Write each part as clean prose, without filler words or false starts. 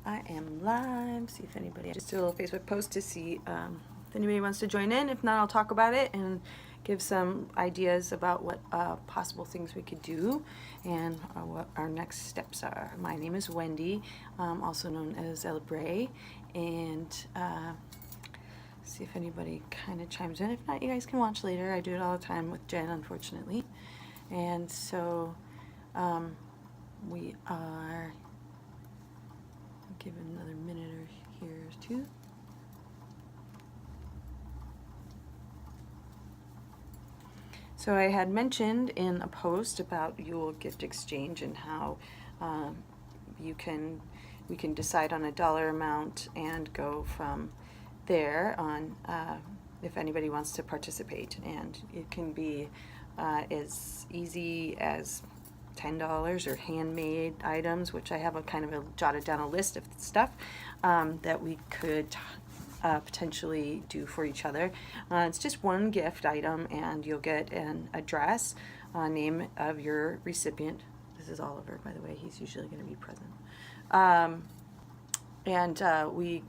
I am live. See if anybody, just do a little Facebook post to see if anybody wants to join in. If not, I'll talk about it and give some ideas about what possible things we could do and what our next steps are. My name is Wendy, also known as El Bray, and see if anybody kind of chimes in. If not, you guys can watch later. I do it all the time with Jen, unfortunately. And so we are, I'll give it another minute or here or two. So I had mentioned in a post about Yule gift exchange and how we can decide on a dollar amount and go from there on if anybody wants to participate, and it can be as easy as $10 or handmade items, which I have a kind of a jotted down a list of stuff that we could potentially do for each other. It's just one gift item, and you'll get an address, name of your recipient. This is Oliver, by the way. He's usually going to be present.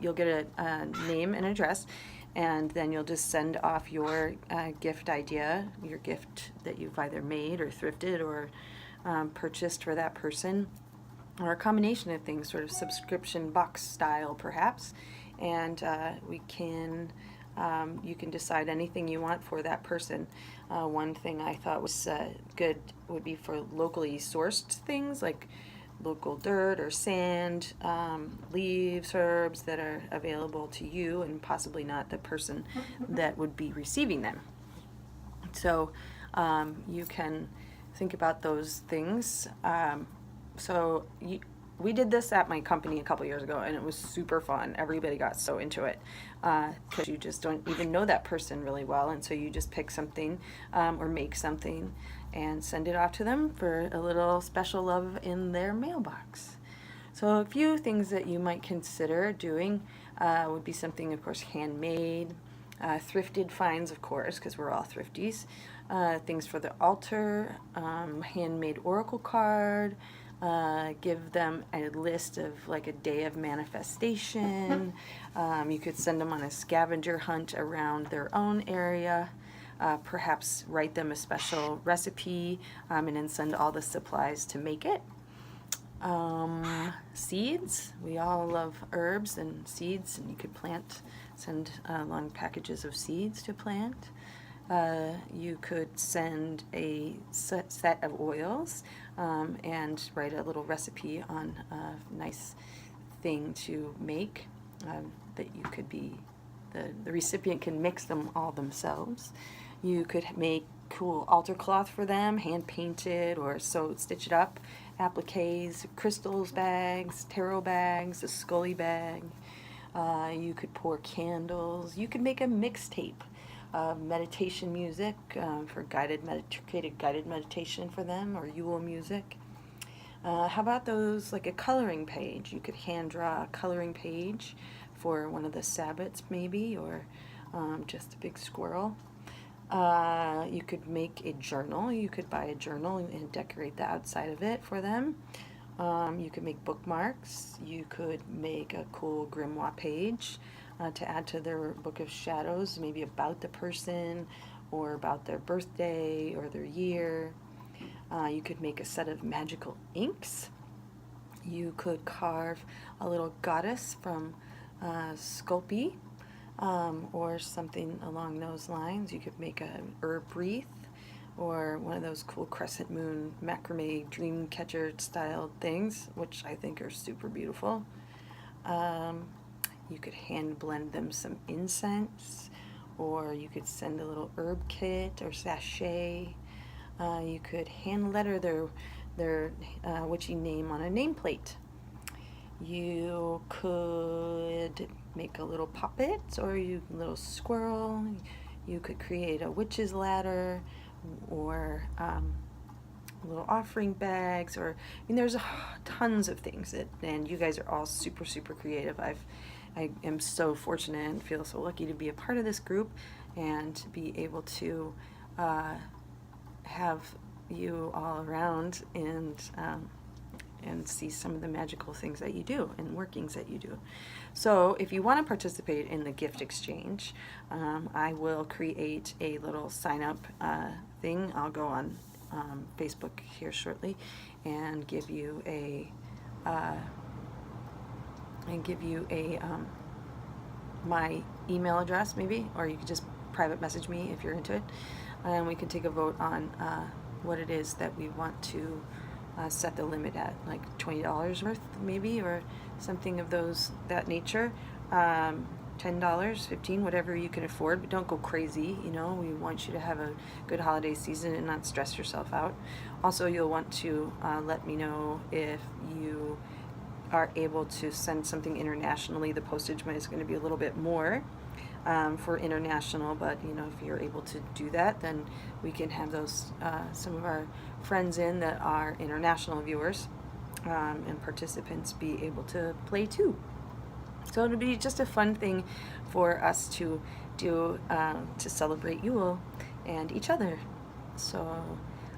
You'll get a name and address, and then you'll just send off your gift idea, your gift that you've either made or thrifted or purchased for that person, or a combination of things, sort of subscription box style perhaps. And you can decide anything you want for that person. One thing I thought was good would be for locally sourced things like local dirt or sand, leaves, herbs that are available to you and possibly not the person that would be receiving them. So you can think about those things. We did this at my company a couple years ago, and it was super fun. Everybody got so into it because you just don't even know that person really well, and so you just pick something or make something and send it off to them for a little special love in their mailbox. So a few things that you might consider doing would be something, of course, handmade, thrifted finds, of course, because we're all thrifties, things for the altar, handmade oracle card, give them a list of like a day of manifestation. You could send them on a scavenger hunt around their own area. Perhaps write them a special recipe and then send all the supplies to make it. Seeds. We all love herbs and seeds, and you could send long packages of seeds to plant. You could send a set of oils and write a little recipe on a nice thing to make that you could be, the recipient can mix them all themselves. You could make cool altar cloth for them, hand painted or stitch it up, appliques, crystals bags, tarot bags, a scully bag. You could pour candles. You could make a mixtape. Meditation music for guided meditation for them, or Yule music. How about those, like a coloring page? You could hand draw a coloring page for one of the Sabbats maybe, or just a big squirrel. You could make a journal. You could buy a journal and decorate the outside of it for them. You could make bookmarks. You could make a cool grimoire page to add to their book of shadows, maybe about the person or about their birthday or their year. You could make a set of magical inks. You could carve a little goddess from Sculpey or something along those lines. You could make an herb wreath or one of those cool crescent moon macrame dream catcher style things, which I think are super beautiful. You could hand blend them some incense, or you could send a little herb kit or sachet. You could hand letter their witchy name on a nameplate. You could make a little puppet or a little squirrel. You could create a witch's ladder or little offering bags, or there's tons of things and you guys are all super creative. I am so fortunate and feel so lucky to be a part of this group and to be able to have you all around and and see some of the magical things that you do and workings that you do. So if you want to participate in the gift exchange, I will create a little sign up thing. I'll go on Facebook here shortly and give you a my email address maybe, or you could just private message me if you're into it, and we can take a vote on what it is that we want to set the limit at, like $20 worth maybe, or something of that nature. $10, $15, whatever you can afford, but don't go crazy. You know, we want you to have a good holiday season and not stress yourself out. Also, you'll want to let me know if you are able to send something internationally. The postage is going to be a little bit more for international, but you know, if you're able to do that, then we can have those some of our friends in that are international viewers and participants be able to play too. So it'll be just a fun thing for us to do to celebrate Yule and each other. So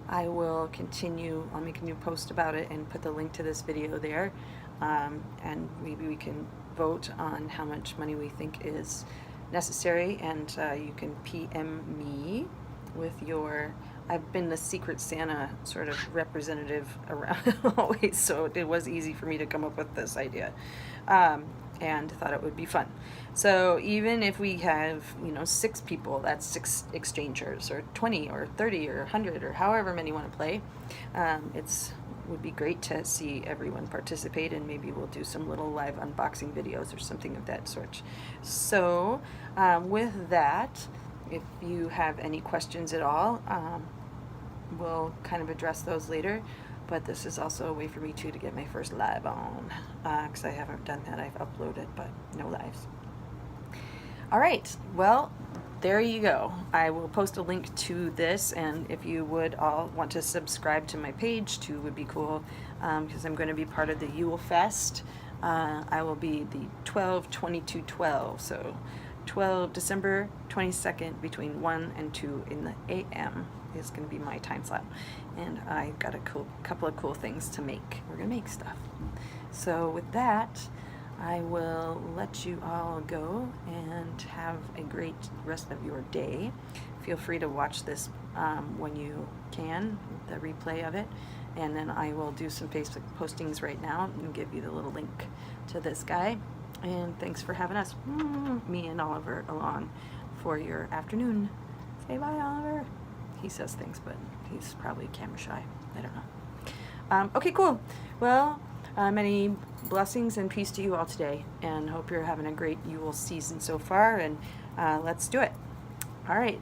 I will continue. I'll make a new post about it and put the link to this video there, and maybe we can vote on how much money we think is necessary, and you can PM me with your. I've been the Secret Santa sort of representative around always, so it was easy for me to come up with this idea, and thought it would be fun. So even if we have, you know, 6 people, that's 6 exchangers, or 20 or 30 or 100 or however many want to play. Would be great to see everyone participate, and maybe we'll do some little live unboxing videos or something of that sort. So with that, if you have any questions at all, we'll kind of address those later, but this is also a way for me too to get my first live on, because I haven't done that. I've uploaded, but no lives. All right, well, there you go. I will post a link to this, and if you would all want to subscribe to my page too, would be cool, because I'm going to be part of the Yule Fest. I will be the 12/22/12, so December 22nd between 1 and 2 in the a.m. is going to be my time slot, and I got a couple of cool things to make. We're going to make stuff. So with that, I will let you all go and have a great rest of your day. Feel free to watch this when you can, the replay of it, and then I will do some Facebook postings right now and give you the little link to this guy. And thanks for having us, me and Oliver, along for your afternoon. Say bye, Oliver. He says things, but he's probably camera shy. I don't know. Okay, cool. Well, many blessings and peace to you all today, and hope you're having a great Yule season so far, and let's do it. All right.